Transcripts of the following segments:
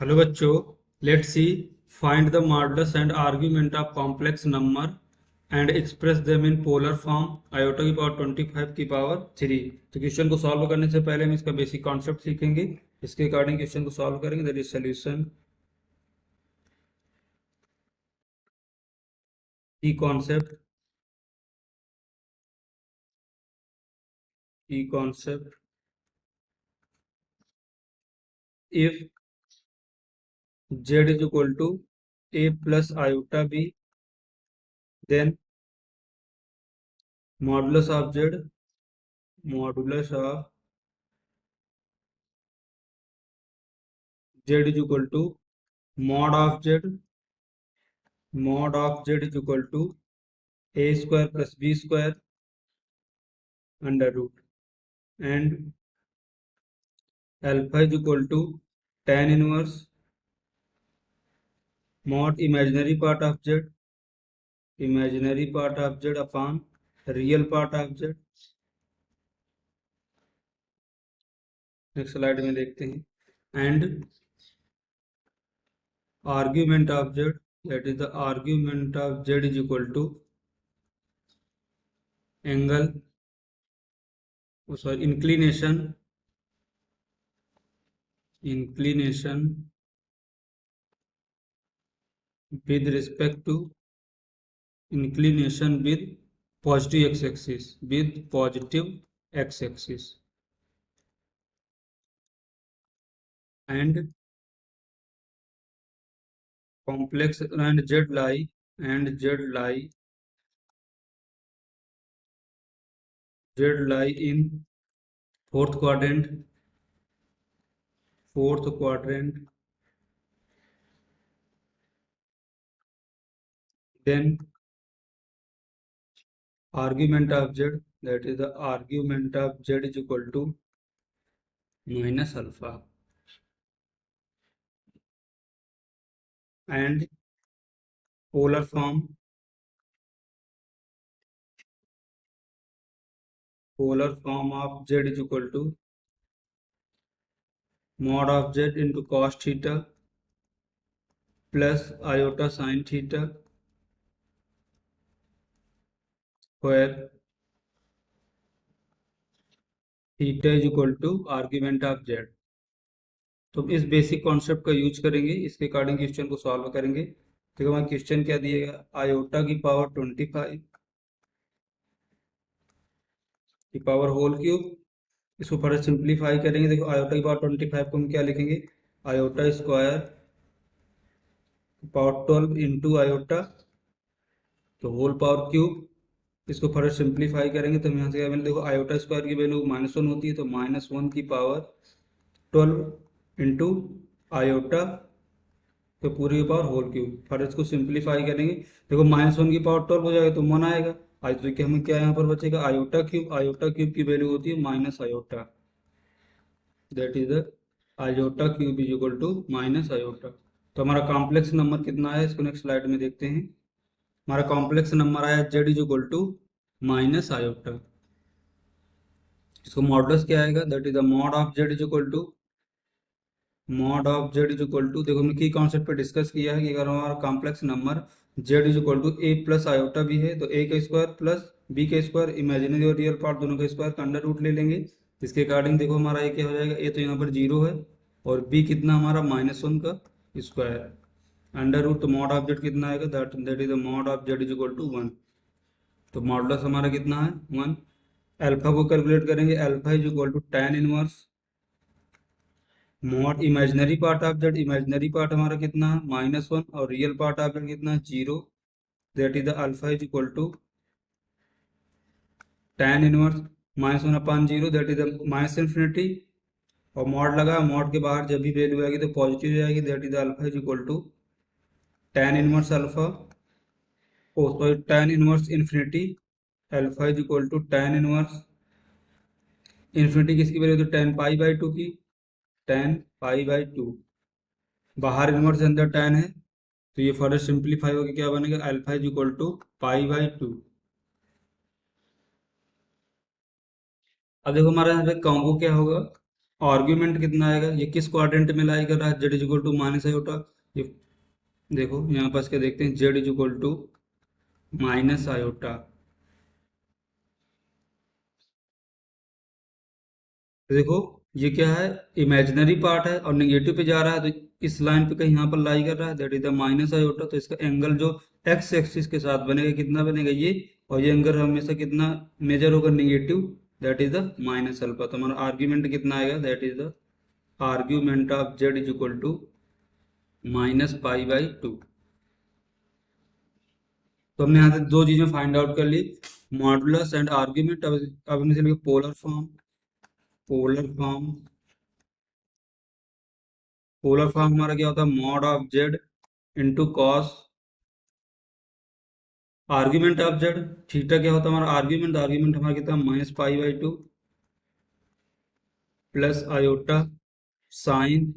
Hello बच्चों, let's see find the modulus and argument of complex number and express them in polar form iota की power 25 की power 3। तो question को solve करने से पहले हम इसका बेसिक कॉन्सेप्ट सीखेंगे। इसके अकॉर्डिंग क्वेश्चन को सॉल्व करेंगे। दैट इज सोल्यूशन की concept if z is equal to a plus iota b, then modulus of z is equal to mod of z is equal to a square plus b square under root, and alpha is equal to tan inverse mod imaginary part of z upon real part of z। Next slide में देखते हैं। And argument of z, that is the argument of z is equal to angle sorry inclination with respect to inclination with positive x-axis and complex and z lie in fourth quadrant, then argument of z, that is the argument of z is equal to minus alpha, and polar form of z is equal to mod of z into cos theta plus iota sin theta square, theta is equal to argument of z. तो इस basic concept का use करेंगे, इसके according question को solve करेंगे। देखो हमारा question क्या दिएगा, आयोटा की पावर 25 की पावर होल क्यूब। इसको फर्दर सिंप्लीफाई करेंगे। देखो आयोटा की पावर 25 को हम क्या लिखेंगे, iota square power 12 into iota तो होल पावर क्यूब। इसको फर्दर सिंप्लीफाई करेंगे तो यहाँ से क्या मिले, देखो आयोटा स्क्वायर की वैल्यू -1 होती है, तो -1 की पावर 12 इंटू आयोटा तो पूरी पावर होल क्यूब। फिर इसको सिंप्लीफाई करेंगे, देखो -1 की पावर 12 हो जाएगा तो 1 आएगा। आज तो क्या हमें क्या यहाँ पर बचेगा, आयोटा क्यूब की वैल्यू होती है minus iota, that is the iota cube is equal to minus iota. तो हमारा कॉम्प्लेक्स नंबर कितना है, इसको नेक्स्ट स्लाइड में देखते हैं। हमारा कॉम्प्लेक्स नंबर आया z is equal to minus iota. इसको मॉडुलस क्या आएगा, that is the mod of z is equal to देखो हमने की कॉन्सेप्ट पे डिस्कस किया है कि अगर हमारा complex number z is equal to a plus iota भी है तो a का स्क्वायर प्लस b का स्क्वायर, इमेजिनरी और रियल पार्ट दोनों का स्क्वायर का अंडर रूट ले लेंगे। इसके अकॉर्डिंग देखो हमारा a क्या हो जाएगा, a तो यहाँ पर 0 है और b कितना हमारा -1 का स्क्वायर अंडर रूट, तो मॉड ऑफ z कितना आएगा, that is the mod of z is equal to 1। तो मॉडुलस हमारा कितना है 1। अल्फा को कैलकुलेट करेंगे, alpha is equal to tan inverse mod imaginary part of z, imaginary part हमारा कितना है -1 और रियल पार्ट ऑफ जेड कितना है 0, that is the alpha is equal to tan inverse -1/0, that is the minus infinity और mod लगा, mod के बाहर जब भी वैल्यू आएगी तो पॉजिटिव जाएगी, that is the alpha is equal to tan inverse alpha oh sorry tan inverse infinity, alpha is equal to tan inverse infinity किसकी वैल्यू, तो tan π/2 की, tan π/2 बाहर इनवर्स अंदर tan है तो ये फर्दर सिंप्लीफाई होकर क्या बनेगा, अल्फा इज इक्वल टू π/2। अब देखो हमारा यहाँ पे कॉम्बो क्या होगा, आर्ग्यूमेंट कितना आएगा, ये किस क्वाड्रेंट में लाई कर रहा है, z is equal to minus iota. ये देखो यहाँ पर इसके देखते हैं, z is equal to minus iota. देखो ये क्या है, इमेजिनरी पार्ट है और निगेटिव पे जा रहा है, तो इस लाइन पे कहीं यहाँ पर लाई कर रहा है, that is the minus iota. तो इसका एंगल जो एक्स एक्सिस के साथ बनेगा कितना बनेगा ये, और ये एंगल हमेशा कितना मेजर होगा, negative, that is the minus alpha. तो हमारा आर्ग्यूमेंट कितना आएगा, that is the argument of z is equal to minus pi by two. तो हमने यहाँ से दो चीजें फाइंड आउट कर ली, मॉडुलस एंड आर्ग्यूमेंट। अब हमने चलिए polar form, polar form, polar form हमारा क्या होता है, mod of z into cos argument of z. Theta क्या होता है हमारा, आर्ग्यूमेंट, आर्ग्यूमेंट हमारा कितना, minus pi by two plus iota sine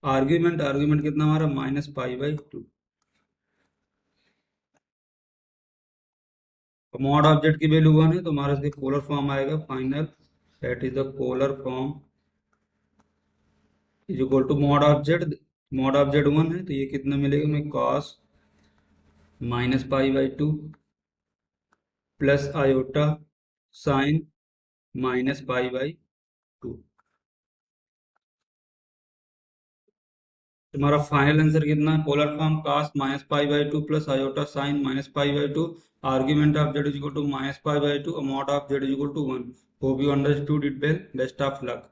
argument, argument कितना हमारा, minus pi by two. Mod of z की वैल्यू 1 है, तो हमारा इसका पोलर फॉर्म आएगा final, that is the polar form is equal to mod of Z, mod of z 1 है, तो ये कितना मिलेगा हमें, cos minus pi by two plus iota sine minus pi by two. तुम्हारा फाइनल आंसर कितना है, polar form cos minus pi by two plus iota sine minus pi by two, argument of z is equal to minus pi by two, mod of z is equal to 1। Hope you understood it well, best of luck.